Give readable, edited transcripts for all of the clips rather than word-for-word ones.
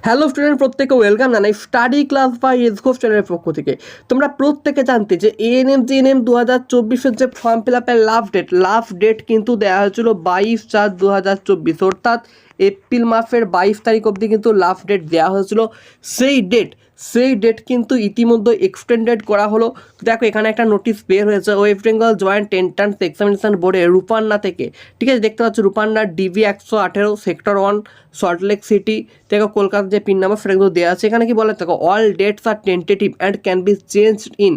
Hello student, প্রত্যেকে welcome জানাই study class by এসকোপ চ্যানেলের পক্ষ থেকে। তোমরা প্রত্যেকে জানতে যে এএনএম জিএনএম 2024-এর যে ফর্ম ফিল আপের লাস্ট ডেট কিন্তু দেওয়া হয়েছিল 22/4/2024, অর্থাৎ এপ্রিল মাসের 22 তারিখ অবধি কিন্তু লাস্ট ডেট দেওয়া হয়েছিল। সেই ডেট কিন্তু ইতিমধ্যে এক্সটেন্ডেড করা হলো। দেখো এখানে একটা নোটিশ বের হয়েছে West Bengal joint entrance examination বোর্ডে রূপান্না থেকে। ঠিক আছে, দেখতে পাচ্ছ রূপান্নার ডিবি 118 সেক্টর 1 সল্টলেক সিটি। দেখো কলকাতার যে পিন নাম্বার সেটা কিন্তু দেওয়া আছে। এখানে কি বলে দেখো, all dates are tentative and can be changed in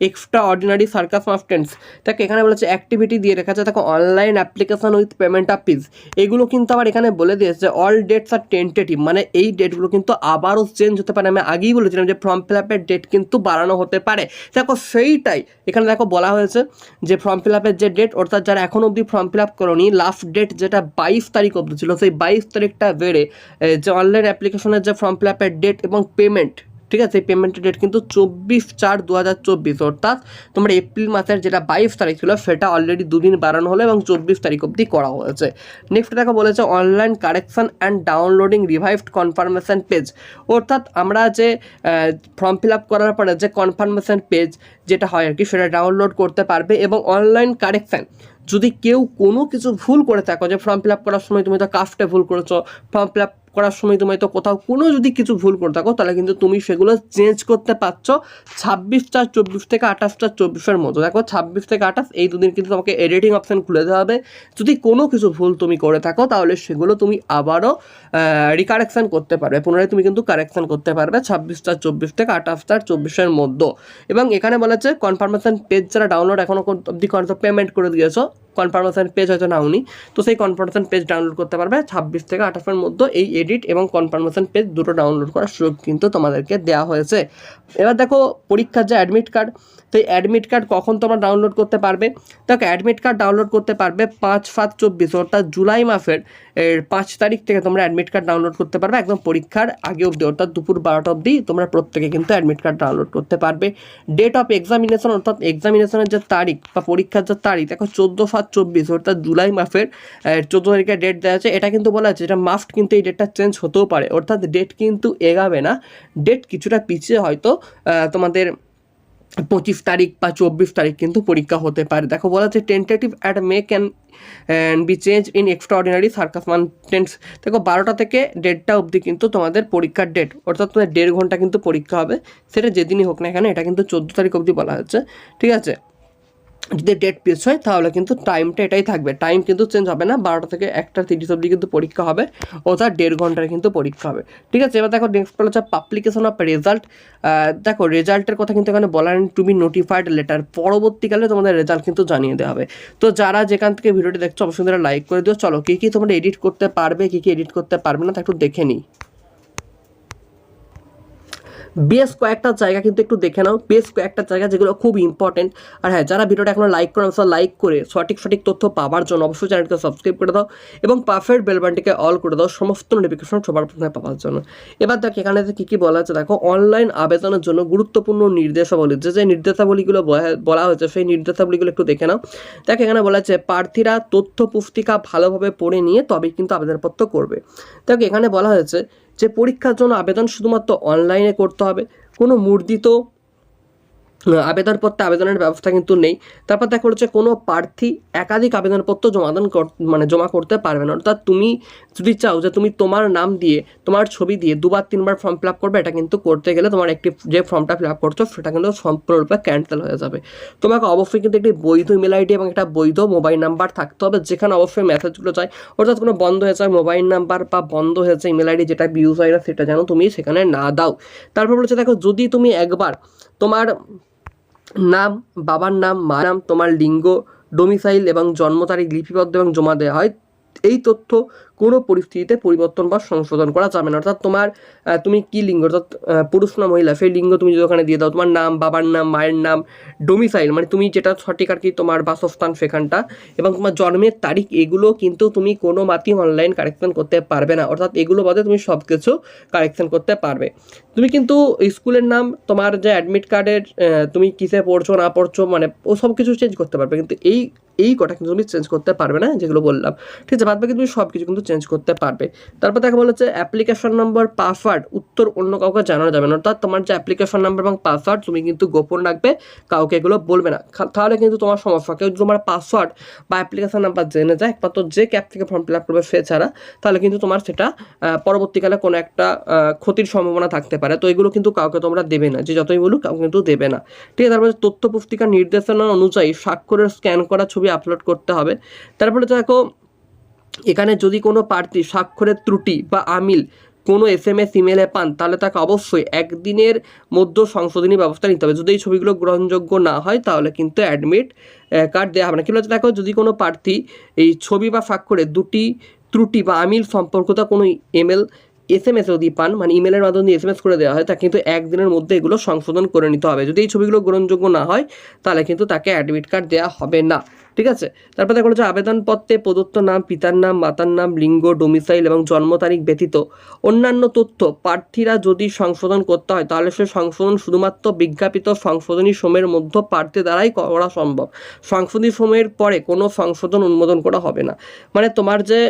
extraordinary circumstances. দেখো এখানে বলেছে অ্যাক্টিভিটি দিয়ে রেখেছে, দেখো online application with payment of fees. এগুলো কিন্তু আবার এখানে বলে দিয়েছে অল ডেটস আর টেন্টেটিভ, মানে এই ডেটগুলো কিন্তু আবারও চেঞ্জ হতে পারে। আমি আগেই বলেছিলাম যে ফর্ম ফিল আপের ডেট কিন্তু বাড়ানো হতে পারে। দেখো সেইটাই এখানে দেখো বলা হয়েছে যে ফর্ম ফিল আপের যে ডেট, অর্থাৎ যারা এখন অবধি ফর্ম ফিল আপ করোনি, লাস্ট ডেট যেটা 22 তারিখ অবধি ছিল, সেই 22 তারিখটা বেড়ে যে অনলাইন অ্যাপ্লিকেশনের যে ফর্ম ফিল আপের ডেট এবং পেমেন্ট, ঠিক আছে, এই পেমেন্টের ডেট কিন্তু 24/4/2024, অর্থাৎ তোমার এপ্রিল মাসের যেটা 22 তারিখ ছিল সেটা অলরেডি দুদিন বাড়ানো হলো এবং 24 তারিখ অবধি করা হয়েছে। নেক্সট দেখো বলেছে online correction and downloading revived confirmation page, অর্থাৎ আমরা যে ফর্ম ফিল আপ করার পরে যে কনফার্মেশন পেজ যেটা হয় আর কি, সেটা ডাউনলোড করতে পারবে। এবং অনলাইন কারেকশান, যদি কেউ কোনো কিছু ভুল করে থাকো, যে ফর্ম ফিল আপ করার সময় তুমি তো কাস্টে ভুল করেছো, ফর্ম ফিল আপ করার সময় তুমি তো কোথাও কোনো যদি কিছু ভুল করে থাকো, তাহলে কিন্তু তুমি সেগুলো চেঞ্জ করতে পারছো 26/4/24 থেকে 28/4/24-এর মতো। দেখো 26 থেকে 28 এই দুদিন কিন্তু তোমাকে এডিটিং অপশান খুলে দেওয়া হবে। যদি কোনো কিছু ভুল তুমি করে থাকো তাহলে সেগুলো তুমি আবারও রিকারেকশান করতে পারবে, পুনরায় তুমি কিন্তু কারেকশান করতে পারবে 26/4/24 থেকে 28/4/24-এর মধ্যে। এবং এখানে বলেছে কনফার্মেশন পেজ যারা ডাউনলোড এখনও অবধি করতে পেমেন্ট করে দিয়েছো, কনফার্মেশন পেজ হয়তো নাওনি, তো সেই কনফার্মেশন পেজ ডাউনলোড করতে পারবে 26 থেকে 28-এর মধ্যে। এই এডিট এবং কনফার্মেশন পেজ দুটো ডাউনলোড করার সুযোগ কিন্তু তোমাদেরকে দেওয়া হয়েছে। এবার দেখো পরীক্ষার যে অ্যাডমিট কার্ড, তো এই অ্যাডমিট কার্ড কখন তোমরা ডাউনলোড করতে পারবে? দেখো অ্যাডমিট কার্ড ডাউনলোড করতে পারবে 5/7/24, অর্থাৎ জুলাই মাসের 5 তারিখ থেকে তোমরা অ্যাডমিট কার্ড ডাউনলোড করতে পারবে, একদম পরীক্ষার আগে অবধি, অর্থাৎ দুপুর 12টা অবধি তোমরা প্রত্যেকে কিন্তু অ্যাডমিট কার্ড ডাউনলোড করতে পারবে। ডেট অফ এক্সামিনেশন, অর্থাৎ এক্সামিনেশনের যে তারিখ বা পরীক্ষার যে তারিখ, দেখো 14/7/24, অর্থাৎ জুলাই মাসের 14 তারিখে ডেট দেওয়া আছে। এটা কিন্তু বলা আছে এটা মাস্ট, কিন্তু এই ডেটটা চেঞ্জ হতেও পারে, অর্থাৎ ডেট কিন্তু এগাবে না, ডেট কিছুটা পিছিয়ে হয়তো তোমাদের 25 তারিখ বা 24 তারিখ কিন্তু পরীক্ষা হতে পারে। দেখো বলা আছে tentative at May can be change in extraordinary circumstances. দেখো 12টা থেকে 1:30 অবধি কিন্তু তোমাদের পরীক্ষার ডেট, অর্থাৎ তোমাদের 1.5 ঘন্টা কিন্তু পরীক্ষা হবে, সেটা যেদিনই হোক না এখানে, এটা কিন্তু 14 তারিখ অবধি বলা হচ্ছে। ঠিক আছে, যদি ডেট পিস হয় তাহলে কিন্তু টাইমটা এটাই থাকবে, টাইম কিন্তু চেঞ্জ হবে না, 12টা থেকে 1:30 অবধি কিন্তু পরীক্ষা হবে, অর্থাৎ 1.5 ঘন্টার কিন্তু পরীক্ষা হবে। ঠিক আছে, এবার দেখো নেক্সট হচ্ছে পাবলিকেশন অফ রেজাল্ট। দেখো রেজাল্টের কথা কিন্তু এখানে বলা নেই, টু বি নোটিফাইড লেটার, পরবর্তীকালে তোমাদের রেজাল্ট কিন্তু জানিয়ে দেওয়া হবে। তো যারা যেখান থেকে ভিডিওটি দেখছো অবশ্যই তারা লাইক করে দিও। চলো কী কী তোমরা এডিট করতে পারবে, কী কী এডিট করতে পারবে না তা একটু দেখে নিই। বেশ কয়েকটা জায়গা কিন্তু একটু দেখে নাও, বেশ কয়েকটা জায়গা যেগুলো খুব ইম্পর্টেন্ট। আর হ্যাঁ, যারা ভিডিওটা এখনো লাইক করে অবশ্যই লাইক করে সঠিক তথ্য পাওয়ার জন্য অবশ্যই চ্যানেলকে সাবস্ক্রাইব করে দাও এবং পাশের বেল বাটনটিকে অল করে দাও সমস্ত নোটিফিকেশন সবার প্রথমে পাওয়ার জন্য। এবার দেখো এখানে কী কী বলা আছে, দেখো অনলাইন আবেদনের জন্য গুরুত্বপূর্ণ নির্দেশাবলী, যে নির্দেশাবলীগুলো বলা হয়েছে সেই নির্দেশাবলীগুলো একটু দেখে নাও। দেখো এখানে বলা আছে প্রার্থীরা তথ্য পুস্তিকা ভালোভাবে পড়ে নিয়ে তবেই কিন্তু আবেদনপত্র করবে। দেখো এখানে বলা হয়েছে যে পরীক্ষার জন্য আবেদন শুধুমাত্র অনলাইনে করতে হবে, কোনো মুদ্রিত আবেদনপত্রে আবেদনের ব্যবস্থা কিন্তু নেই। তারপর দেখা হচ্ছে কোনো প্রার্থী একাধিক আবেদনপত্র জমা করতে পারবে না, অর্থাৎ তুমি যদি চাও যে তুমি তোমার নাম দিয়ে তোমার ছবি দিয়ে 2-3 ফর্ম ফিল আপ করবে, এটা কিন্তু করতে গেলে তোমার একটি যে ফর্মটা ফিল আপ করছো সেটা কিন্তু সম্পূর্ণরূপে ক্যান্সেল হয়ে যাবে। তোমাকে অবশ্যই কিন্তু একটি বৈধ ইমেল আইডি এবং একটা বৈধ মোবাইল নাম্বার থাকতে হবে, যেখানে অবশ্যই মেসেজগুলো চাই, অর্থাৎ কোনো বন্ধ হয়ে যায় মোবাইল নাম্বার বা বন্ধ হয়েছে ইমেল আইডি যেটা ইউজ হয় না সেটা যেন তুমি সেখানে না দাও। তারপর বলেছে দেখো যদি তুমি একবার তোমার নাম, বাবার নাম, মার নাম, তোমার লিঙ্গ, ডোমিসাইল এবং জন্ম তারিখ লিপিবদ্ধ এবং জমা দেওয়া হয়, এই তথ্য কোনো পরিস্থিতিতে পরিবর্তন বা সংশোধন করা যাবে না। অর্থাৎ তুমি কী লিঙ্গ, অর্থাৎ পুরুষ না মহিলা, সেই লিঙ্গ তুমি যদি ওখানে দিয়ে দাও, তোমার নাম, বাবার নাম, মায়ের নাম, ডোমিসাইল মানে তুমি যেটা সঠিক আর কি তোমার বাসস্থান সেখানটা, এবং তোমার জন্মের তারিখ, এগুলো কিন্তু তুমি কোনো মাত্রই অনলাইন কারেকশন করতে পারবে না, অর্থাৎ এগুলো বাদে তুমি সব কিছু কারেকশন করতে পারবে। তুমি কিন্তু স্কুলের নাম, তোমার যে অ্যাডমিট কার্ডের তুমি কিসে পড়ছো না পড়ছো মানে ও সব কিছু চেঞ্জ করতে পারবে, কিন্তু এই কটা কিন্তু তুমি চেঞ্জ করতে পারবে না যেগুলো বললাম। ঠিক আছে, বাদ বাকি তুমি সব কিছু কিন্তু চেঞ্জ চেঞ্জ করতে পারবে। তারপর দেখা বলেছে অ্যাপ্লিকেশন নম্বর পাসওয়ার্ড উত্তর অন্য কাউকে জানানো যাবে না, অর্থাৎ তোমার যে অ্যাপ্লিকেশন নাম্বার এবং পাসওয়ার্ড তুমি কিন্তু গোপন রাখবে, কাউকে এগুলো বলবে না, তাহলে কিন্তু তোমার সমস্যা। কেউ তোমার পাসওয়ার্ড বা অ্যাপ্লিকেশন নাম্বার জেনে যায় একমাত্র যে ক্যাব থেকে ফর্ম ফিল আপ করবে সে ছাড়া, তাহলে কিন্তু তোমার সেটা পরবর্তীকালে কোনো একটা ক্ষতির সম্ভাবনা থাকতে পারে। তো এগুলো কিন্তু কাউকে তোমরা দেবে না, যে যতই বলুক কাউকে কিন্তু দেবে না, ঠিক আছে। তারপরে তথ্য পুস্তিকার নির্দেশনা অনুযায়ী স্বাক্ষরের স্ক্যান করা ছবি আপলোড করতে হবে। তারপরে দেখো এখানে যদি কোনো প্রার্থী স্বাক্ষরের ত্রুটি বা আমিল কোনো SMS ইমেলে পান, তাহলে তাকে অবশ্যই একদিনের মধ্যে সংশোধনী ব্যবস্থা নিতে হবে। যদি এই ছবিগুলো গ্রহণযোগ্য না হয় তাহলে কিন্তু অ্যাডমিট কার্ড দেওয়া হবে না। কী বলছে দেখো, যদি কোনো প্রার্থী এই ছবি বা স্বাক্ষরে দুটি ত্রুটি বা আমিল সম্পর্কিত কোনো SMS যদি পান, মানে ইমেলের মাধ্যমে SMS করে দেওয়া হয়, তা কিন্তু একদিনের মধ্যে এগুলো সংশোধন করে নিতে হবে। যদি এই ছবিগুলো গ্রহণযোগ্য না হয় তাহলে কিন্তু তাকে অ্যাডমিট কার্ড দেওয়া হবে না, ঠিক আছে। তারপর দেখা হচ্ছে আবেদনপত্রে প্রদত্ত নাম, পিতার নাম, মাতার নাম, লিঙ্গ, ডোমিসাইল এবং জন্ম তারিখ ব্যতীত অন্যান্য তথ্য প্রার্থীরা যদি সংশোধন করতে হয় তাহলে সে সংশোধন শুধুমাত্র বিজ্ঞাপিত সংশোধনী সময়ের মধ্যে প্রার্থী দ্বারাই করা সম্ভব। সংশোধনী সময়ের পরে কোনো সংশোধন অনুমোদন করা হবে না। মানে তোমার যে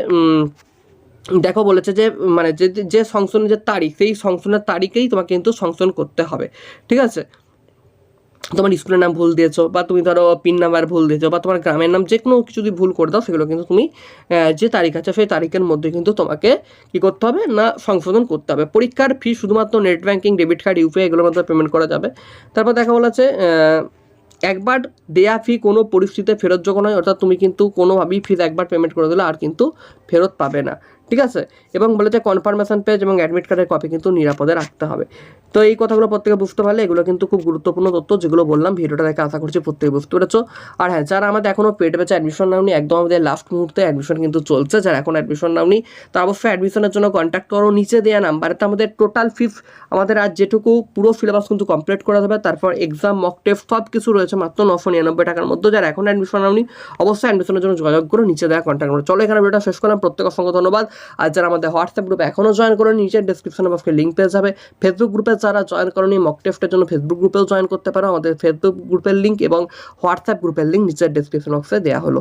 দেখো বলেছে যে মানে যে সংশোধনের যে তারিখ, সেই সংশোধনের তারিখেই তোমাকে কিন্তু সংশোধন করতে হবে, ঠিক আছে। তোমার স্কুলের নাম ভুল দিয়েছো, বা তুমি ধরো পিন নাম্বার ভুল দিয়েছো, বা তোমার গ্রামের নাম, যে কোনো কিছু যদি ভুল করে দাও সেগুলো কিন্তু তুমি যে তারিখ আছে সেই তারিখের মধ্যে কিন্তু তোমাকে কী করতে হবে না, সংশোধন করতে হবে। পরীক্ষার ফি শুধুমাত্র net banking, debit card, UPI এগুলোর মাধ্যমে পেমেন্ট করা যাবে। তারপর দেখা বলেছে একবার দেয়া ফি কোনো পরিস্থিতিতে ফেরতযোগ্য নয়, অর্থাৎ তুমি কিন্তু কোনোভাবেই ফিস একবার পেমেন্ট করে দিলে আর কিন্তু ফেরত পাবে না, ঠিক আছে। এবং বলেছে কনফার্মেশন পেজ এবং অ্যাডমিট কার্ডের কপি কিন্তু নিরাপদে রাখতে হবে। তো এই কথাগুলো প্রত্যেকে বুঝতে পারলে, এগুলো কিন্তু খুব গুরুত্বপূর্ণ তথ্য যেগুলো বললাম, ভিডিওটা দেখে আশা করছি প্রত্যেকে বুঝতে পেরেছো। আর হ্যাঁ, যারা আমাদের এখনও পেড ব্যাচে অ্যাডমিশন নাওনি, একদম আমাদের লাস্ট মুহূর্তে অ্যাডমিশন কিন্তু চলছে, যারা এখন অ্যাডমিশন নাওনি তো অবশ্যই অ্যাডমিশনের জন্য কন্ট্যাক্ট করো। নিচে দেওয়া নাম্বারেতে আমাদের টোটাল ফিস, আমাদের আজ যেটুকু পুরো সিলেবাস কিন্তু কমপ্লিট করা যাবে, তারপর এক্সাম, মক টেস্ট সব কিছু রয়েছে মাত্র 999 টাকার মধ্যে। যারা এখন অ্যাডমিশন নাওনি অবশ্যই অ্যাডমিশনের জন্য যোগাযোগ করো, নিচে দেওয়া কন্ট্যাক্ট করো। চলো এখানে ভিডিওটা শেষ করলাম, প্রত্যেক অসংখ্য ধন্যবাদ। আর যারা আমাদের হোয়াটসঅ্যাপ গ্রুপে এখনও জয়েন করেন, নিচের ডেসক্রিপশনে বক্সে লিঙ্ক পেয়ে যাবে। ফেসবুক গ্রুপে যারা জয়েন করেনি, মক টেস্টের জন্য ফেসবুক গ্রুপেও জয়েন করতে পারো। আমাদের ফেসবুক গ্রুপের লিঙ্ক এবং হোয়াটসঅ্যাপ গ্রুপের লিঙ্ক নিচের ডেসক্রিপশন বক্সে দেওয়া হলো।